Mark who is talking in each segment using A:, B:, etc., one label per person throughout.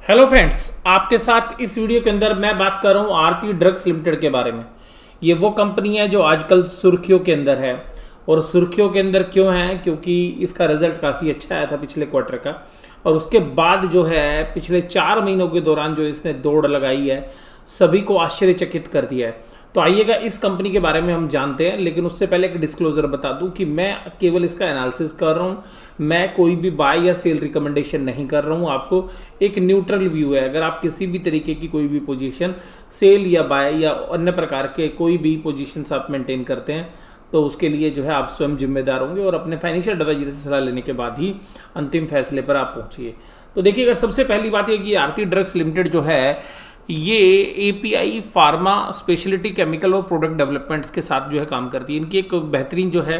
A: Hello friends, आपके साथ इस वीडियो के अंदर मैं बात कर रहा हूँ आरती ड्रग्स लिमिटेड के बारे में। ये वो कंपनी है जो आजकल सुर्खियों के अंदर है। और सुर्खियों के अंदर क्यों है? क्योंकि इसका रिजल्ट काफ़ी अच्छा आया था पिछले क्वार्टर का। और उसके बाद जो है पिछले 4 महीनों के दौरान जो इसने दौड़ लगाई है, सभी को आश्चर्यचकित कर दिया है। तो आइएगा इस कंपनी के बारे में हम जानते हैं, लेकिन उससे पहले एक डिस्क्लोजर बता दूं कि मैं केवल इसका एनालिसिस कर रहा हूं। मैं कोई भी बाय या सेल रिकमेंडेशन नहीं कर रहा हूं। आपको एक न्यूट्रल व्यू है। अगर आप किसी भी तरीके की कोई भी पोजीशन सेल या बाय या अन्य प्रकार के कोई भी पोजीशंस आप मेंटेन करते हैं तो उसके लिए जो है आप स्वयं जिम्मेदार होंगे और अपने फाइनेंशियल एडवाइजर से सलाह लेने के बाद ही अंतिम फैसले पर आप पहुंचिए। तो देखिएगा, सबसे पहली बात यह कि आरती ड्रग्स लिमिटेड जो है ये एपीआई फार्मा स्पेशलिटी केमिकल और प्रोडक्ट डेवलपमेंट्स के साथ जो है काम करती है। इनकी एक बेहतरीन जो है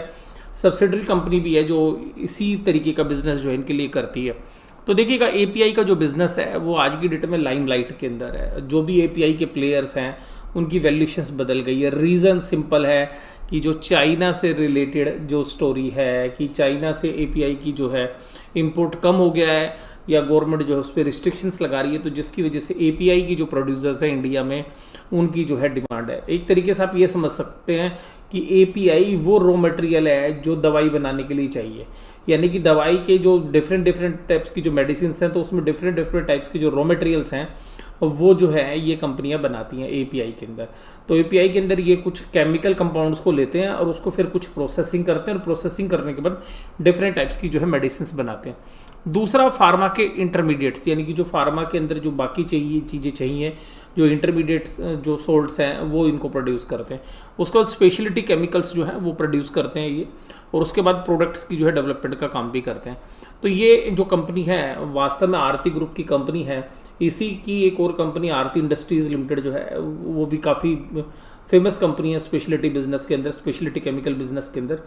A: सब्सिडरी कंपनी भी है जो इसी तरीके का बिजनेस जो है इनके लिए करती है। तो देखिएगा, एपीआई का जो बिजनेस है वो आज की डेट में लाइमलाइट के अंदर है। जो भी एपीआई के प्लेयर्स हैं उनकी वैल्यूएशंस बदल गई है। रीज़न सिंपल है कि जो चाइना से रिलेटेड जो स्टोरी है कि चाइना से एपीआई की जो है इंपोर्ट कम हो गया है या गवर्नमेंट जो है उस पर रिस्ट्रिक्शंस लगा रही है, तो जिसकी वजह से एपीआई की जो प्रोड्यूसर्स हैं इंडिया में उनकी जो है डिमांड है। एक तरीके से आप ये समझ सकते हैं कि एपीआई वो रॉ मटेरियल है जो दवाई बनाने के लिए चाहिए। यानी कि दवाई के जो डिफरेंट डिफरेंट टाइप्स की जो मेडिसिन हैं तो उसमें डिफरेंट डिफरेंट टाइप्स के जो रॉ मटेरियल्स हैं वो जो है ये कंपनियां बनाती हैं एपीआई के अंदर। तो एपीआई के अंदर ये कुछ केमिकल कंपाउंड्स को लेते हैं और उसको फिर कुछ प्रोसेसिंग करते हैं और प्रोसेसिंग करने के बाद डिफरेंट टाइप्स की जो है मेडिसिन बनाते हैं। दूसरा, फार्मा के इंटरमीडिएट्स, यानी कि जो फार्मा के अंदर जो बाकी चाहिए चीज़ें चाहिए, जो इंटरमीडिएट्स जो सोल्ट्स हैं वो इनको प्रोड्यूस करते हैं। उसके बाद स्पेशलिटी केमिकल्स जो हैं वो प्रोड्यूस करते हैं ये, और उसके बाद प्रोडक्ट्स की जो है डेवलपमेंट का काम भी करते हैं। तो ये जो कंपनी है वास्तव में आरती ग्रुप की कंपनी है। इसी की एक और कंपनी आरती इंडस्ट्रीज़ लिमिटेड जो है वो भी काफ़ी फेमस कंपनी है स्पेशलिटी बिजनेस के अंदर, स्पेशलिटी केमिकल बिजनेस के अंदर।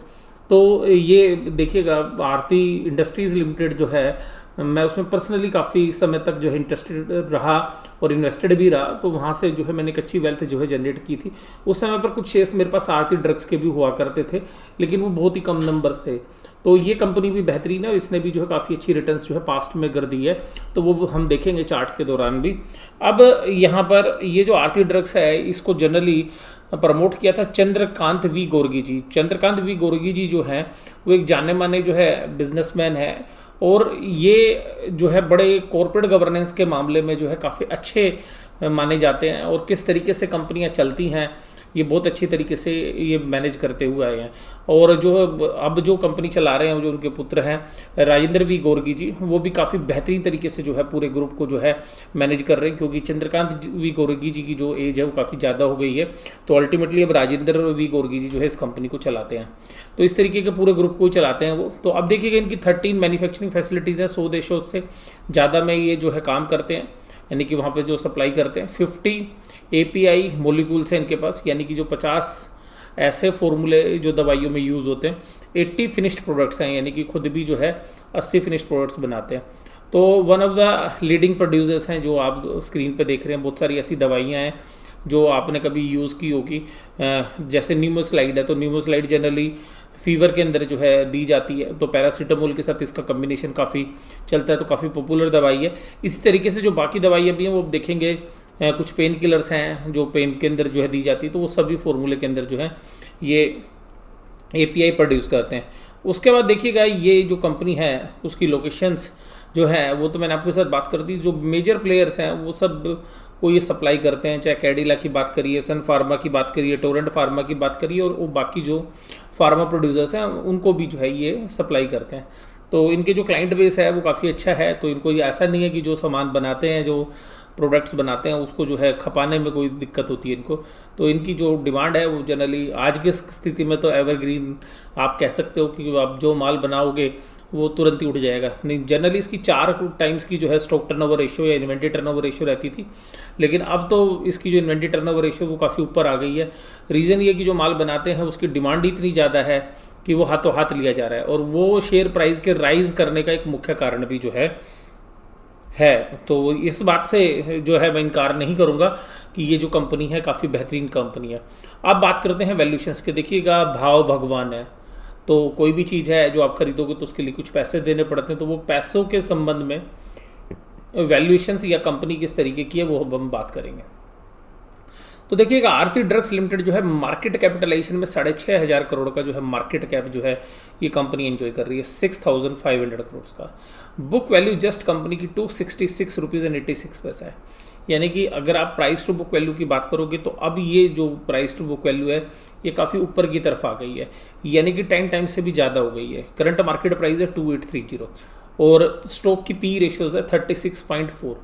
A: तो ये देखिएगा, आरती इंडस्ट्रीज़ लिमिटेड जो है मैं उसमें पर्सनली काफ़ी समय तक जो है इंटरेस्टेड रहा और इन्वेस्टेड भी रहा। तो वहाँ से जो है मैंने एक अच्छी वेल्थ जो है जनरेट की थी। उस समय पर कुछ शेयर्स मेरे पास आरती ड्रग्स के भी हुआ करते थे, लेकिन वो बहुत ही कम नंबर्स थे। तो ये कंपनी भी बेहतरीन है, इसने भी जो है काफ़ी अच्छी रिटर्न्स जो है पास्ट में कर दी है। तो वो हम देखेंगे चार्ट के दौरान भी। अब यहाँ पर ये जो आरती ड्रग्स है इसको जनरली प्रमोट किया था चंद्रकांत वी गोर्गी जी। चंद्रकांत वी गोर्गी जी जो हैं वो एक जाने माने जो है बिजनेसमैन है, और ये जो है बड़े कॉरपोरेट गवर्नेंस के मामले में जो है काफ़ी अच्छे माने जाते हैं। और किस तरीके से कंपनियां चलती हैं ये बहुत अच्छी तरीके से ये मैनेज करते हुए आए हैं। और जो अब जो कंपनी चला रहे हैं जो उनके पुत्र हैं राजेंद्र वी गोर्गी जी, वो भी काफ़ी बेहतरीन तरीके से जो है पूरे ग्रुप को जो है मैनेज कर रहे हैं। क्योंकि चंद्रकांत वी गोर्गी जी की जो एज है वो काफ़ी ज़्यादा हो गई है, तो अल्टीमेटली अब राजेंद्र वी गोर्गी जी जो है इस कंपनी को चलाते हैं। तो इस तरीके के पूरे ग्रुप को ही चलाते हैं वो। तो अब देखिएगा, इनकी 13 मैन्युफैक्चरिंग फैसिलिटीज़ हैं, 100 देशों से ज़्यादा में ये जो है काम करते हैं, यानी कि वहाँ पे जो सप्लाई करते हैं। 50 एपीआई मोलिक्यूल्स हैं इनके पास, यानी कि जो 50 ऐसे फॉर्मूले जो दवाइयों में यूज़ होते हैं। 80 फिनिश्ड प्रोडक्ट्स हैं, यानी कि खुद भी जो है 80 फिनिश्ड प्रोडक्ट्स बनाते हैं। तो one of the leading producers हैं जो आप स्क्रीन पे देख रहे हैं। बहुत सारी ऐसी दवाइयाँ हैं जो आपने कभी यूज़ की होगी, जैसे न्यूमोस्लाइड है। तो न्यूमोस्लाइड जनरली फीवर के अंदर जो है दी जाती है, तो पैरासीटामोल के साथ इसका कम्बिनेशन काफ़ी चलता है, तो काफ़ी पॉपुलर दवाई है। इसी तरीके से जो बाकी दवाइयाँ भी हैं वो देखेंगे, कुछ पेन किलर्स हैं जो पेन के अंदर जो है दी जाती है, तो वो सभी फॉर्मूले के अंदर जो है ये एपीआई प्रोड्यूस करते हैं। उसके बाद देखिएगा, ये जो कंपनी है उसकी लोकेशंस जो है वो तो मैंने आपके साथ बात कर दी। जो मेजर प्लेयर्स हैं वो सब को ये सप्लाई करते हैं, चाहे कैडिला की बात करिए, सन फार्मा की बात करिए, टोरेंट फार्मा की बात करिए, और वो बाकी जो फार्मा प्रोड्यूसर्स हैं उनको भी जो है ये सप्लाई करते हैं। तो इनके जो क्लाइंट बेस है वो काफ़ी अच्छा है। तो इनको ये ऐसा नहीं है कि जो सामान बनाते हैं, जो प्रोडक्ट्स बनाते हैं उसको जो है खपाने में कोई दिक्कत होती है इनको। तो इनकी जो डिमांड है वो जनरली आज की स्थिति में तो एवरग्रीन आप कह सकते हो कि आप जो माल बनाओगे वो तुरंत ही उठ जाएगा। नहीं, जनरली इसकी 4 टाइम्स की जो है स्टॉक टर्नओवर रेशियो या इन्वेंट्री टर्नओवर रेशियो रहती थी, लेकिन अब तो इसकी जो इन्वेंट्री टर्नओवर रेशियो वो काफ़ी ऊपर आ गई है। रीज़न ये कि जो माल बनाते हैं उसकी डिमांड इतनी ज़्यादा है कि वो हाथों हाथ लिया जा रहा है, और वो शेयर प्राइस के राइज करने का एक मुख्य कारण भी जो है। तो इस बात से जो है मैं इनकार नहीं करूंगा कि ये जो कंपनी है काफ़ी बेहतरीन कंपनी है। अब बात करते हैं वैल्यूशंस के। देखिएगा, भाव भगवान है। तो कोई भी चीज़ है जो आप खरीदोगे तो उसके लिए कुछ पैसे देने पड़ते हैं, तो वो पैसों के संबंध में वैल्यूएशंस या कंपनी किस तरीके की है वो हम बात करेंगे। तो देखिएगा आरती ड्रग्स लिमिटेड जो है मार्केट कैपिटलाइजेशन में 6,500 करोड़ का जो है मार्केट कैप जो है ये कंपनी एंजॉय कर रही है 6,500 करोड़ का। बुक वैल्यू जस्ट कंपनी की 266 रुपीज़ एंड 86 पैसा है, यानी कि अगर आप प्राइस टू बुक वैल्यू की बात करोगे तो अब ये जो प्राइस टू बुक वैल्यू है ये काफ़ी ऊपर की तरफ आ गई है, यानी कि 10 टाइम्स से भी ज़्यादा हो गई है। करंट मार्केट प्राइस है 2830 और स्टॉक की पी रेशियोज है 36.4,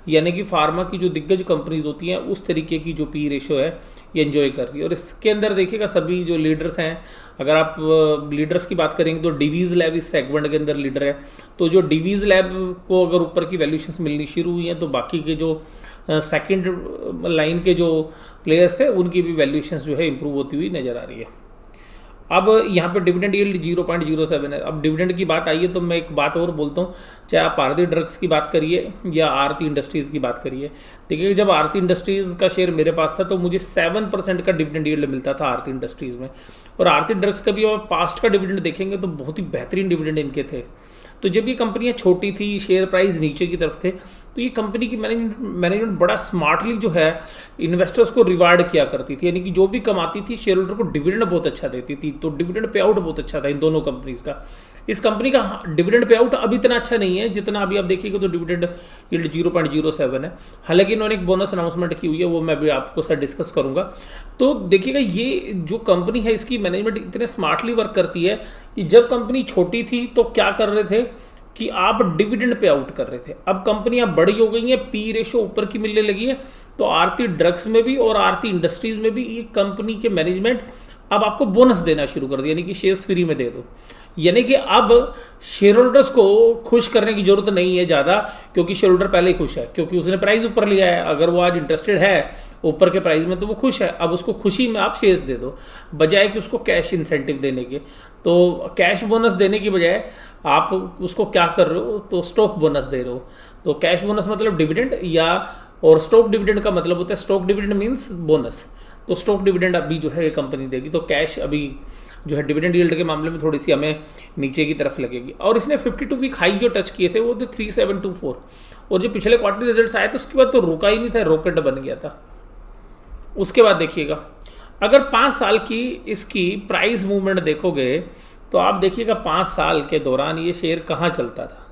A: यानी कि फार्मा की जो दिग्गज कंपनीज होती हैं उस तरीके की जो पी रेशियो है ये एंजॉय कर रही है। और इसके अंदर देखिएगा सभी जो लीडर्स हैं, अगर आप लीडर्स की बात करेंगे तो डिवीज़ लैब इस सेगमेंट के अंदर लीडर है। तो जो डिवीज़ लैब को अगर ऊपर की वैल्यूएशंस मिलनी शुरू हुई हैं तो बाकी के जो सेकंड लाइन के जो प्लेयर्स थे उनकी भी वैल्यूएशंस जो है इंप्रूव होती हुई नज़र आ रही है। अब यहाँ पे डिविडेंड यील्ड 0.07 है। अब डिविडेंड की बात आई है तो मैं एक बात और बोलता हूँ, चाहे आप आरती ड्रग्स की बात करिए या आरती इंडस्ट्रीज़ की बात करिए। देखिए जब आरती इंडस्ट्रीज़ का शेयर मेरे पास था तो मुझे 7% का डिविडेंड यील्ड मिलता था आरती इंडस्ट्रीज़ में, और आरती ड्रग्स का भी आप पास्ट का डिविडेंड देखेंगे तो बहुत ही बेहतरीन डिविडेंड इनके थे। तो जब ये कंपनियां छोटी थी, शेयर प्राइस नीचे की तरफ थे, तो ये कंपनी की मैनेजमेंट बड़ा स्मार्टली जो है इन्वेस्टर्स को रिवार्ड किया करती थी, यानी कि जो भी कमाती थी शेयर होल्डर को डिविडेंड बहुत अच्छा देती थी। तो डिविडेंड पे आउट बहुत अच्छा था इन दोनों कंपनीज का। इस कंपनी का डिविडेंड पे आउट अब इतना अच्छा नहीं है जितना अभी आप देखिएगा तो डिविडेंड यील्ड 0.07 है। हालांकि इन्होंने एक बोनस अनाउंसमेंट की हुई है, वो मैं भी आपको साथ डिस्कस करूंगा। तो देखिएगा ये जो कंपनी है इसकी मैनेजमेंट इतने स्मार्टली वर्क करती है कि जब कंपनी छोटी थी तो क्या कर रहे थे कि आप डिविडेंड पे आउट कर रहे थे। अब कंपनियां बड़ी हो गई हैं, पी रेशो ऊपर की मिलने लगी है, तो आरती ड्रग्स में भी और आरती इंडस्ट्रीज में भी ये कंपनी के मैनेजमेंट अब आपको बोनस देना शुरू कर दिया, यानी कि शेयर्स फ्री में दे दो। यानी कि अब शेयर होल्डर्स को खुश करने की जरूरत नहीं है ज़्यादा, क्योंकि शेयर होल्डर पहले ही खुश है, क्योंकि उसने प्राइस ऊपर लिया है। अगर वो आज इंटरेस्टेड है ऊपर के प्राइस में तो वो खुश है। अब उसको खुशी में आप शेयर्स दे दो, बजाय कि उसको कैश इंसेंटिव देने के। तो कैश बोनस देने की बजाय आप उसको क्या कर रहे हो, तो स्टॉक बोनस दे रहे हो। तो कैश बोनस मतलब डिविडेंड, या और स्टॉक डिविडेंड का मतलब होता है, स्टॉक डिविडेंड मीन्स बोनस। तो स्टॉक डिविडेंड अभी जो है ये कंपनी देगी। तो कैश अभी जो है डिविडेंड यील्ड के मामले में थोड़ी सी हमें नीचे की तरफ लगेगी। और इसने 52 वीक हाई जो टच किए थे वो थे 3724, और जो पिछले क्वार्टर रिजल्ट्स आए थे उसके बाद तो रुका ही नहीं था, रॉकेट बन गया था। उसके बाद देखिएगा अगर 5 साल की इसकी प्राइस मूवमेंट देखोगे तो आप देखिएगा 5 साल के दौरान ये शेयर कहाँ चलता था,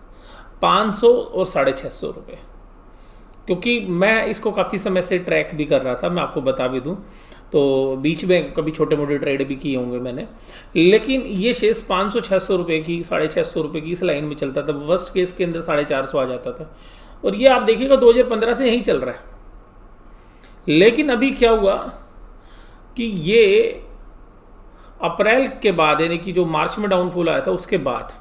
A: 500 और 650 रुपये। क्योंकि मैं इसको काफ़ी समय से ट्रैक भी कर रहा था, मैं आपको बता भी दूं, तो बीच में कभी छोटे मोटे ट्रेड भी किए होंगे मैंने, लेकिन ये शेयर 500-600 रुपये की, 650 रुपये की इस लाइन में चलता था। वर्स्ट केस के अंदर 450 आ जाता था, और ये आप देखिएगा 2015 से यहीं चल रहा है। लेकिन अभी क्या हुआ कि ये अप्रैल के बाद, यानी कि जो मार्च में डाउनफॉल आया था उसके बाद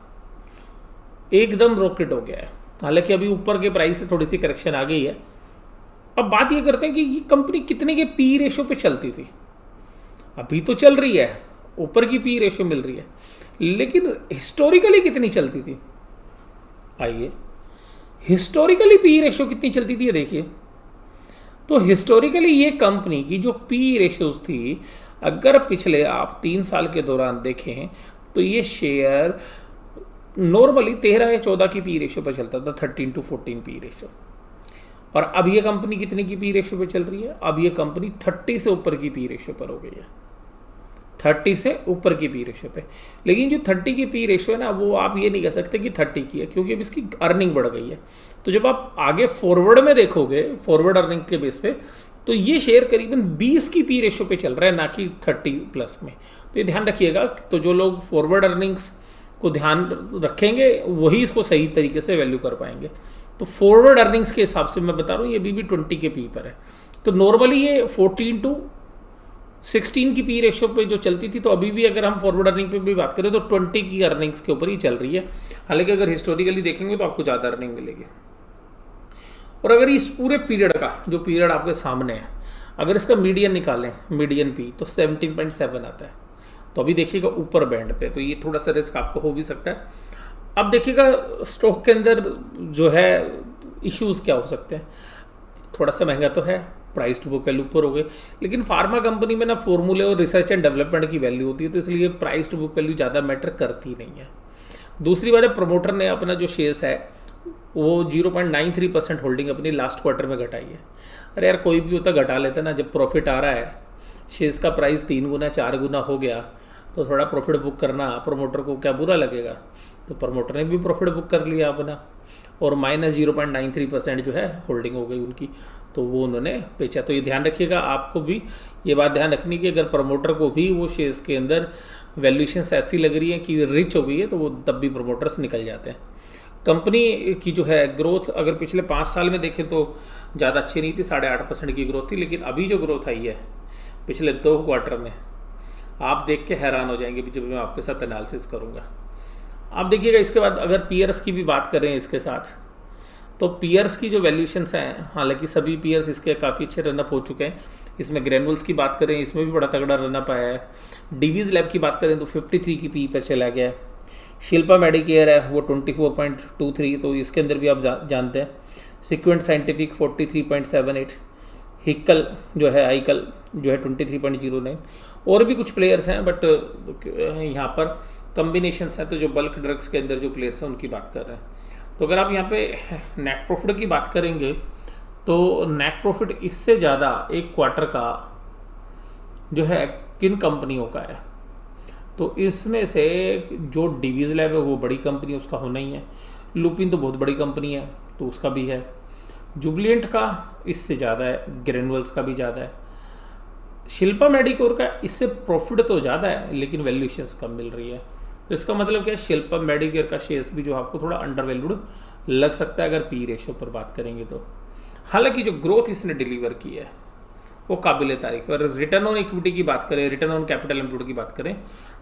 A: एकदम रॉकेट हो गया है। हालांकि अभी ऊपर के प्राइस से थोड़ी सी करेक्शन आ गई है। अब बात ये करते हैं कि ये कंपनी कितने के पी रेशो पे चलती थी। अभी तो चल रही है, ऊपर की पी रेशो मिल रही है, लेकिन हिस्टोरिकली कितनी चलती थी, आइए हिस्टोरिकली पी रेशो कितनी चलती थी ये देखिए। तो हिस्टोरिकली ये कंपनी की जो पी रेशोज थी, अगर पिछले आप 3 साल के दौरान देखें तो ये शेयर नॉर्मली 13 या 14 की पी रेशो पर चलता था, 13 to 14 पी रेशो। और अब ये कंपनी कितने की पी रेशो पे चल रही है, अब ये कंपनी 30 से ऊपर की पी रेशो पर हो गई है, 30 से ऊपर की पी रेशो पे। लेकिन जो 30 की पी रेशो है ना, वो आप ये नहीं कह सकते कि 30 की है, क्योंकि अब इसकी अर्निंग बढ़ गई है। तो जब आप आगे फॉरवर्ड में देखोगे, फॉरवर्ड अर्निंग के बेस पे, तो ये शेयर करीबन 20 की पी रेशो पे चल रहा है, ना कि 30 प्लस में। तो ये ध्यान रखिएगा। तो जो लोग फॉरवर्ड अर्निंग्स को ध्यान रखेंगे वही इसको सही तरीके से वैल्यू कर पाएंगे। तो फॉरवर्ड अर्निंग्स के हिसाब से मैं बता रहा हूँ ये भी 20 के पी पर है। तो नॉर्मली ये 14 to 16 की पी रेशो पे जो चलती थी, तो अभी भी अगर हम फॉरवर्ड अर्निंग पे भी बात करें तो 20 की अर्निंग्स के ऊपर ही चल रही है। हालांकि अगर हिस्टोरिकली देखेंगे तो आपको ज़्यादा अर्निंग मिलेगी। और अगर इस पूरे पीरियड का जो पीरियड आपके सामने है, अगर इसका मीडियन निकालें, मीडियन पी, तो 17.7 आता है। तो अभी देखिएगा ऊपर बैंड पे, तो ये थोड़ा सा रिस्क आपको हो भी सकता है। अब देखिएगा स्टॉक के अंदर जो है इश्यूज क्या हो सकते हैं। थोड़ा सा महंगा तो है, प्राइस टू बुक वैल्यू ऊपर हो गए, लेकिन फार्मा कंपनी में ना फॉर्मूले और रिसर्च एंड डेवलपमेंट की वैल्यू होती है, तो इसलिए प्राइस टू बुक वैल्यू ज़्यादा मैटर करती नहीं है। दूसरी बात है, प्रमोटर ने अपना जो शेयर्स है वो 0.93% होल्डिंग अपनी लास्ट क्वार्टर में घटाई है। अरे यार कोई भी होता घटा लेता ना, जब प्रॉफिट आ रहा है, शेयर्स का प्राइस 3 गुना 4 गुना हो गया, तो थोड़ा प्रॉफिट बुक करना प्रमोटर को क्या बुरा लगेगा? तो प्रमोटर ने भी प्रॉफिट बुक कर लिया अपना, और -0.93% जो है होल्डिंग हो गई उनकी, तो वो उन्होंने बेचा। तो ये ध्यान रखिएगा, आपको भी ये बात ध्यान रखनी कि अगर प्रमोटर को भी वो शेयर्स के अंदर वैल्यूएशंस ऐसी लग रही है कि रिच हो गई है, तो वो तब भी प्रमोटर्स निकल जाते हैं। कंपनी की जो है ग्रोथ अगर पिछले 5 साल में देखें तो ज़्यादा अच्छी नहीं थी, 8.5% की ग्रोथ थी, लेकिन अभी जो ग्रोथ आई है पिछले 2 क्वार्टर में, आप देख के हैरान हो जाएंगे जब मैं आपके साथ एनालिसिस करूँगा। आप देखिएगा इसके बाद अगर पीयर्स की भी बात करें इसके साथ, तो पीयर्स की जो वैल्यूएशंस हैं, हालांकि सभी पीयर्स इसके काफ़ी अच्छे रनअप हो चुके हैं। इसमें ग्रैनुअल्स की बात करें, इसमें भी बड़ा तगड़ा रनअप आया है। डीवीज लैब की बात करें तो 53 की पी पर चला गया है। शिल्पा मेडिकेयर है वो 24.23, तो इसके अंदर भी आप जानते हैं। सीक्वेंट साइंटिफिक 43.78, हिकल जो है आईकल जो है 23.09, और भी कुछ प्लेयर्स हैं, बट यहाँ पर कम्बिनेशंस हैं, तो जो बल्क ड्रग्स के अंदर जो प्लेयर्स हैं उनकी बात कर रहे हैं। तो अगर आप यहाँ पे नेट प्रॉफिट की बात करेंगे तो नेट प्रॉफिट इससे ज़्यादा एक क्वार्टर का जो है किन कंपनियों का है, तो इसमें से जो डीवीज लैब है वो बड़ी कंपनी है, उसका होना ही है। लुपिन तो बहुत बड़ी कंपनी है, तो उसका भी है। जुबलिएंट का इससे ज़्यादा है, ग्रैनुअल्स का भी ज़्यादा है। शिल्पा मेडिकोर का इससे प्रॉफिट तो ज़्यादा है, लेकिन वैल्यूएशंस कम मिल रही है। तो इसका मतलब क्या है, शिल्पा मेडिकेयर का शेयर्स भी जो आपको थोड़ा अंडर वैल्यूड लग सकता है अगर पी रेशो पर बात करेंगे तो। हालांकि जो ग्रोथ इसने डिलीवर की है वो काबिल तारीफ है। और रिटर्न ऑन इक्विटी की बात करें, रिटर्न ऑन कैपिटल एम्प्लॉयड की बात करें,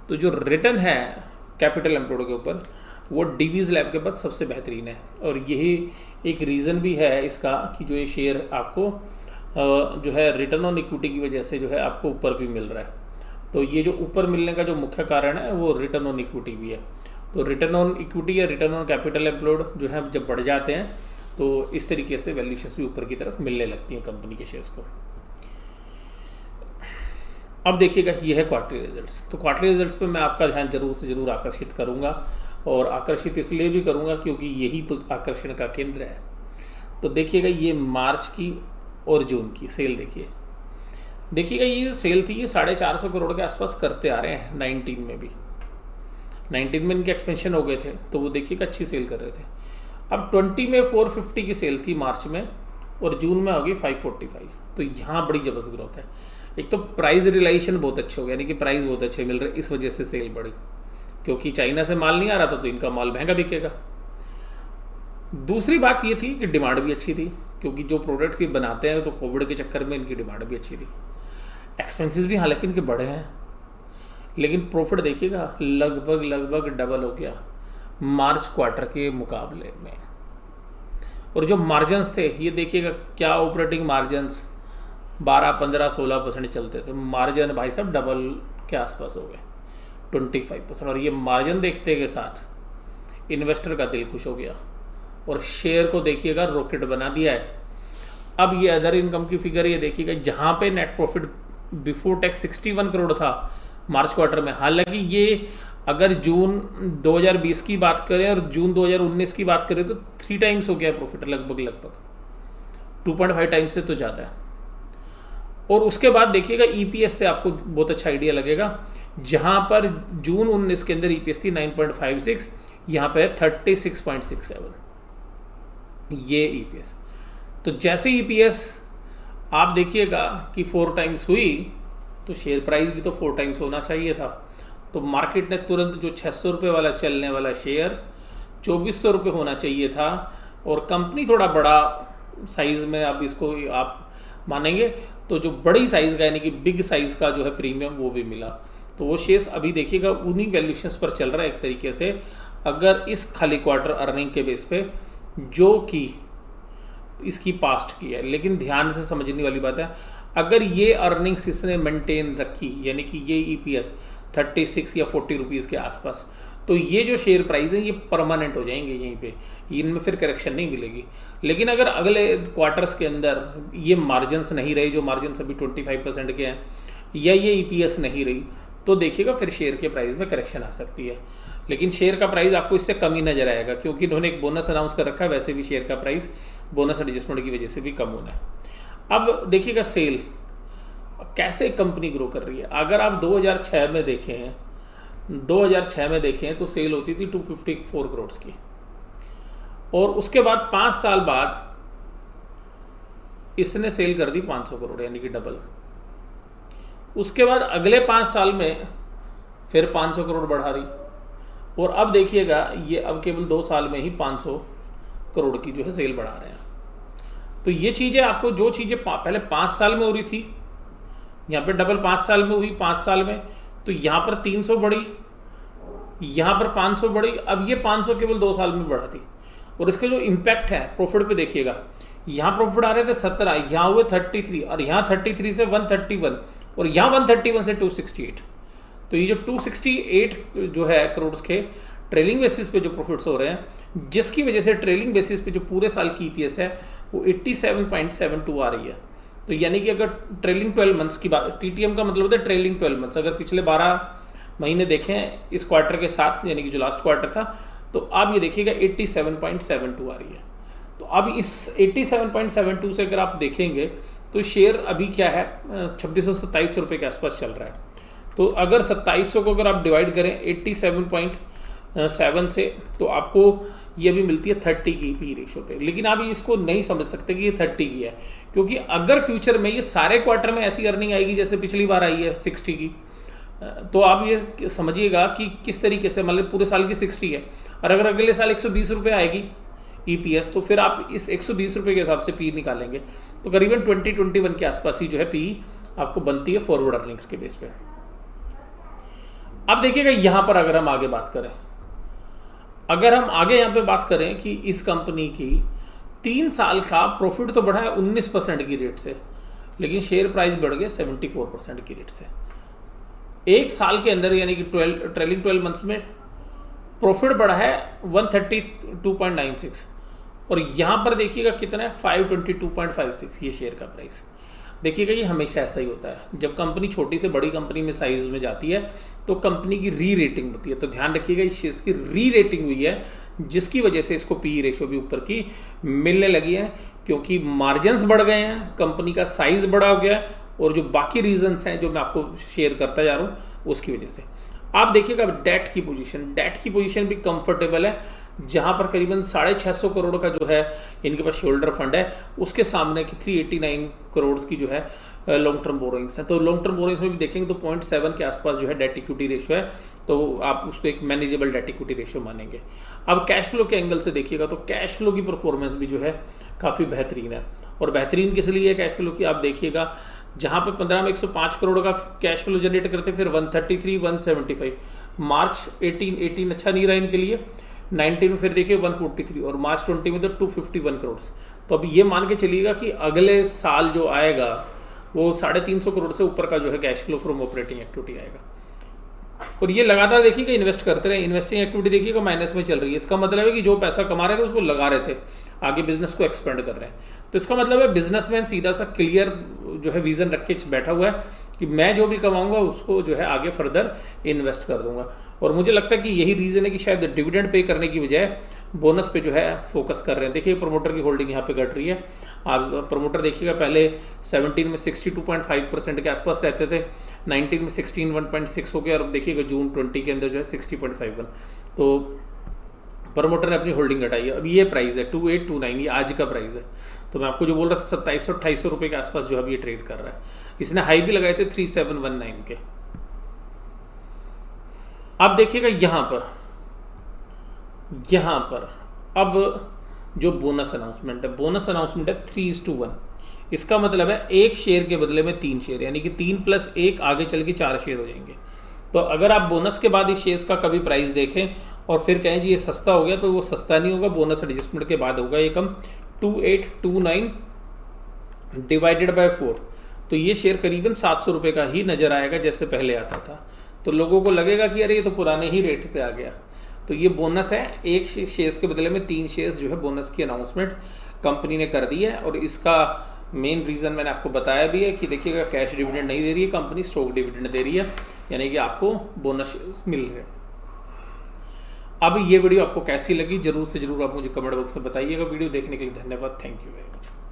A: तो जो रिटर्न है कैपिटल एम्प्लॉयड के ऊपर वो डीवीज लैब के बाद सबसे बेहतरीन है। और यही एक रीज़न भी है इसका कि जो ये शेयर आपको जो है रिटर्न ऑन इक्विटी की वजह से जो है आपको ऊपर भी मिल रहा है। तो ये जो ऊपर मिलने का जो मुख्य कारण है वो रिटर्न ऑन इक्विटी भी है। तो रिटर्न ऑन इक्विटी या रिटर्न ऑन कैपिटल एम्प्लॉयड जो है जब बढ़ जाते हैं तो इस तरीके से वैल्यूएशंस भी ऊपर की तरफ मिलने लगती हैं कंपनी के शेयर्स को। अब देखिएगा ये है क्वार्टरली रिजल्ट्स। तो क्वार्टरली रिजल्ट्स पे मैं आपका ध्यान जरूर से जरूर आकर्षित करूंगा, और आकर्षित इसलिए भी करूंगा क्योंकि यही तो आकर्षण का केंद्र है। तो देखिएगा ये मार्च की और जून की सेल देखिएगा ये सेल थी, ये 450 करोड़ के आसपास करते आ रहे हैं। 19 में भी 19 में इनके एक्सपेंशन हो गए थे, तो वो देखिएगा अच्छी सेल कर रहे थे। अब 20 में 450 की सेल थी मार्च में, और जून में होगी 545। तो यहाँ बड़ी ज़बरदस्त ग्रोथ है। एक तो प्राइस रिलाइजेशन बहुत अच्छे हो गया, यानी कि प्राइस बहुत अच्छे मिल रहे, इस वजह से सेल बढ़ी, क्योंकि चाइना से माल नहीं आ रहा था तो इनका माल महंगा बिकेगा। दूसरी बात ये थी कि डिमांड भी अच्छी थी, क्योंकि जो प्रोडक्ट्स ये बनाते हैं तो कोविड के चक्कर में इनकी डिमांड भी अच्छी थी। एक्सपेंसेस भी हालांकि इनके बढ़े हैं, लेकिन प्रॉफिट देखिएगा लगभग डबल हो गया मार्च क्वार्टर के मुकाबले में। और जो मार्जिन्स थे ये देखिएगा, क्या ऑपरेटिंग मार्जिन्स 12, 15, 16% चलते थे, मार्जिन भाई साहब डबल के आसपास हो गए 25%। और ये मार्जिन देखते के साथ इन्वेस्टर का दिल खुश हो गया, और शेयर को देखिएगा रॉकेट बना दिया है। अब ये अदर इनकम की फिगर ये देखिएगा, जहाँ पे net profit before tax 61 crore था मार्च क्वार्टर में, हालांकि ये अगर जून 2020 की बात करें और जून 2019 की बात करें तो 3 टाइम्स हो गया प्रॉफिट, लगभग 2.5 टाइम्स से तो ज़्यादा है। और उसके बाद देखिएगा ईपीएस से आपको बहुत अच्छा आइडिया लगेगा, जहाँ पर जून 19 के अंदर ईपीएस थी 9.56, यहाँ पे है 36.67 ये ईपीएस। तो जैसे ईपीएस आप देखिएगा कि 4 टाइम्स हुई, तो शेयर प्राइस भी तो 4 टाइम्स होना चाहिए था। तो मार्केट ने तुरंत जो 600 रुपये वाला चलने वाला शेयर 2400 रुपये होना चाहिए था, और कंपनी थोड़ा बड़ा साइज़ में, अब इसको आप मानेंगे तो जो बड़ी साइज़ का यानी कि बिग साइज़ का जो है प्रीमियम वो भी मिला। तो वो शेयर्स अभी देखिएगा उन्हीं वैल्यूएशंस पर चल रहा है एक तरीके से, अगर इस खाली क्वार्टर अर्निंग के बेस पे जो कि इसकी पास्ट की है। लेकिन ध्यान से समझने वाली बात है, अगर ये अर्निंग्स इसने मेंटेन रखी, यानी कि ये ईपीएस 36 या 40 रुपीज़ के आसपास, तो ये जो शेयर प्राइस है ये परमानेंट हो जाएंगे यहीं पे, इनमें फिर करेक्शन नहीं मिलेगी। लेकिन अगर अगले क्वार्टर्स के अंदर ये मार्जिन्स नहीं रहे, जो मार्जिन्स अभी 25% के हैं, या ये ईपीएस नहीं रही, तो देखिएगा फिर शेयर के प्राइस में करेक्शन आ सकती है। लेकिन शेयर का प्राइस आपको इससे कम ही नजर आएगा, क्योंकि इन्होंने एक बोनस अनाउंस कर रखा है, वैसे भी शेयर का प्राइस बोनस एडजस्टमेंट की वजह से भी कम होना है। अब देखिएगा सेल कैसे कंपनी ग्रो कर रही है। अगर आप 2006 में देखें, 2006 में देखें तो सेल होती थी 254 करोड़ की, और उसके बाद 5 साल बाद इसने सेल कर दी 500 करोड़, यानी कि डबल। उसके बाद अगले 5 साल में फिर 500 करोड़ बढ़ा रही, और अब देखिएगा ये अब केवल 2 साल में ही 500 करोड़ की जो है सेल बढ़ा रहे हैं। तो ये चीज़ें आपको, जो चीज़ें पहले 5 साल में हो रही थी, यहाँ पे डबल 5 साल में हुई, 5 साल में, तो यहाँ पर 300 बढ़ी, यहाँ पर 500 बढ़ी, अब ये 500 केवल 2 साल में बढ़ा दी। और इसका जो इम्पैक्ट है प्रॉफिट पे देखिएगा, यहाँ प्रॉफिट आ रहे थे 17, यहाँ हुए 33, और यहाँ 33 से 131, और यहाँ 131 से 268। तो ये जो 268 जो है करोड़ के ट्रेलिंग बेसिस पे जो प्रॉफिट्स हो रहे हैं, जिसकी वजह से ट्रेलिंग बेसिस पे जो पूरे साल की ईपीएस है वो 87.72 आ रही है। तो यानी कि अगर ट्रेलिंग 12 मंथ्स की बात, टीटीएम का मतलब होता है ट्रेलिंग 12 मंथ्स, अगर पिछले 12 महीने देखें इस क्वार्टर के साथ, यानी कि जो लास्ट क्वार्टर था, तो आप ये देखिएगा 87.72 आ रही है। तो अब इस 87.72 से अगर आप देखेंगे तो शेयर अभी क्या है 2627 रुपये के आसपास चल रहा है। तो अगर 2700 को अगर आप डिवाइड करें 87.7 से, तो आपको ये भी मिलती है 30 की पी रेशो पे। लेकिन आप इसको नहीं समझ सकते कि ये 30 की है, क्योंकि अगर फ्यूचर में ये सारे क्वार्टर में ऐसी अर्निंग आएगी जैसे पिछली बार आई है 60 की, तो आप ये समझिएगा कि किस तरीके से, मतलब पूरे साल की 60 है, और अगर अगले साल 120 रुपये आएगी ईपीएस, तो फिर आप इस 120 रुपये के हिसाब से पी निकालेंगे तो करीबन 2021 के आसपास ही जो है पी आपको बनती है फॉरवर्ड अर्निंग्स के बेस पे। अब देखिएगा यहाँ पर अगर हम आगे बात करें, अगर हम आगे यहाँ पे बात करें कि इस कंपनी की 3 साल का प्रॉफिट तो बढ़ा है 19% की रेट से, लेकिन शेयर प्राइस बढ़ गया 74% की रेट से। एक साल के अंदर यानी कि ट्रेलिंग 12 मंथ्स में प्रॉफिट बढ़ा है 132.96, और यहाँ पर देखिएगा कितना है 522.56 ये शेयर का प्राइस। देखिएगा ये हमेशा ऐसा ही होता है, जब कंपनी छोटी से बड़ी कंपनी में साइज में जाती है तो कंपनी की री रेटिंग होती है। तो ध्यान रखिएगा इस शेयर की री रेटिंग हुई है, जिसकी वजह से इसको पी रेशो भी ऊपर की मिलने लगी है, क्योंकि मार्जिन्स बढ़ गए हैं, कंपनी का साइज बड़ा हो गया है, और जो बाकी रीजंस हैं जो मैं आपको शेयर करता जा रहा हूँ उसकी वजह से। आप देखिएगा डेट की पोजीशन भी कंफर्टेबल है, जहां पर करीबन 650 करोड़ का जो है इनके पास शोल्डर फंड है, उसके सामने की 389 करोड़ की जो है लॉन्ग टर्म बोरोइंग्स है। तो लॉन्ग टर्म बोरोइंग्स में भी देखेंगे तो 0.7 के आसपास जो है डेट इक्विटी रेशियो है, तो आप उसको एक मैनेजेबल डेट इक्विटी रेशियो मानेंगे। अब कैश फ्लो के एंगल से देखिएगा तो कैश फ्लो की परफॉर्मेंस भी जो है काफ़ी बेहतरीन है, और बेहतरीन किस लिए है कैश फ्लो की, आप देखिएगा जहाँ पे 15 में 105 करोड़ का कैश फ्लो जनरेट करते, फिर 133, 175, मार्च 18 अच्छा नहीं रहा इनके लिए, 19 में फिर देखिए 143, और मार्च 20 में तो 251 करोड़। तो अब ये मान के चलिएगा कि अगले साल जो आएगा वो 350 करोड़ से ऊपर का जो है cash flow from operating activity आएगा। और ये लगातार देखिएगा इन्वेस्ट करते रहे, इन्वेस्टिंग एक्टिविटी देखिएगा माइनस में चल रही है। इसका मतलब है कि जो पैसा कमा रहे थे उसको लगा रहे थे, आगे बिजनेस को एक्सपेंड कर रहे हैं। तो इसका मतलब है बिजनेसमैन सीधा सा क्लियर जो है विजन रख के बैठा हुआ है कि मैं जो भी कमाऊंगा उसको जो है आगे फर्दर इन्वेस्ट कर दूंगा। और मुझे लगता है कि यही रीज़न है कि शायद डिविडेंड पे करने की बजाय बोनस पे जो है फोकस कर रहे हैं। देखिए प्रमोटर की होल्डिंग यहाँ पे घट रही है। आप प्रमोटर देखिएगा पहले 17 में 62.5% के आसपास रहते थे, 19 में 161.6 हो गया, और अब देखिएगा जून 20 के अंदर जो है 60.51। तो प्रमोटर ने अपनी होल्डिंग घटाई है। अब ये प्राइस है 2829, ये आज का प्राइस है। तो मैं आपको जो बोल रहा था 2700-2800 रुपये के आसपास जो अभी ये ट्रेड कर रहा है। इसने हाई भी लगाए थे 3719 के। अब देखिएगा यहाँ पर अब जो बोनस अनाउंसमेंट है 3:1। इसका मतलब है एक शेयर के बदले में 3 शेयर, यानी कि 3 + 1 आगे चल के 4 शेयर हो जाएंगे। तो अगर आप बोनस के बाद इस शेयर्स का कभी प्राइस देखें और फिर कहें जी ये सस्ता हो गया, तो वो सस्ता नहीं होगा, बोनस एडजस्टमेंट के बाद होगा ये कम। 2829 डिवाइडेड बाय 4, तो ये शेयर करीबन 700 रुपये का ही नजर आएगा जैसे पहले आता था। तो लोगों को लगेगा कि अरे ये तो पुराने ही रेट पे आ गया। तो ये बोनस है, एक शेयर्स के बदले में 3 शेयर्स जो है बोनस की अनाउंसमेंट कंपनी ने कर दी है। और इसका मेन रीज़न मैंने आपको बताया भी है कि देखिएगा कैश डिविडेंड नहीं दे रही है कंपनी, स्टॉक डिविडेंड दे रही है, यानी कि आपको बोनस मिल रहे हैं। अब ये वीडियो आपको कैसी लगी जरूर से जरूर आप मुझे कमेंट बॉक्स में बताइएगा। वीडियो देखने के लिए धन्यवाद। Thank you very much.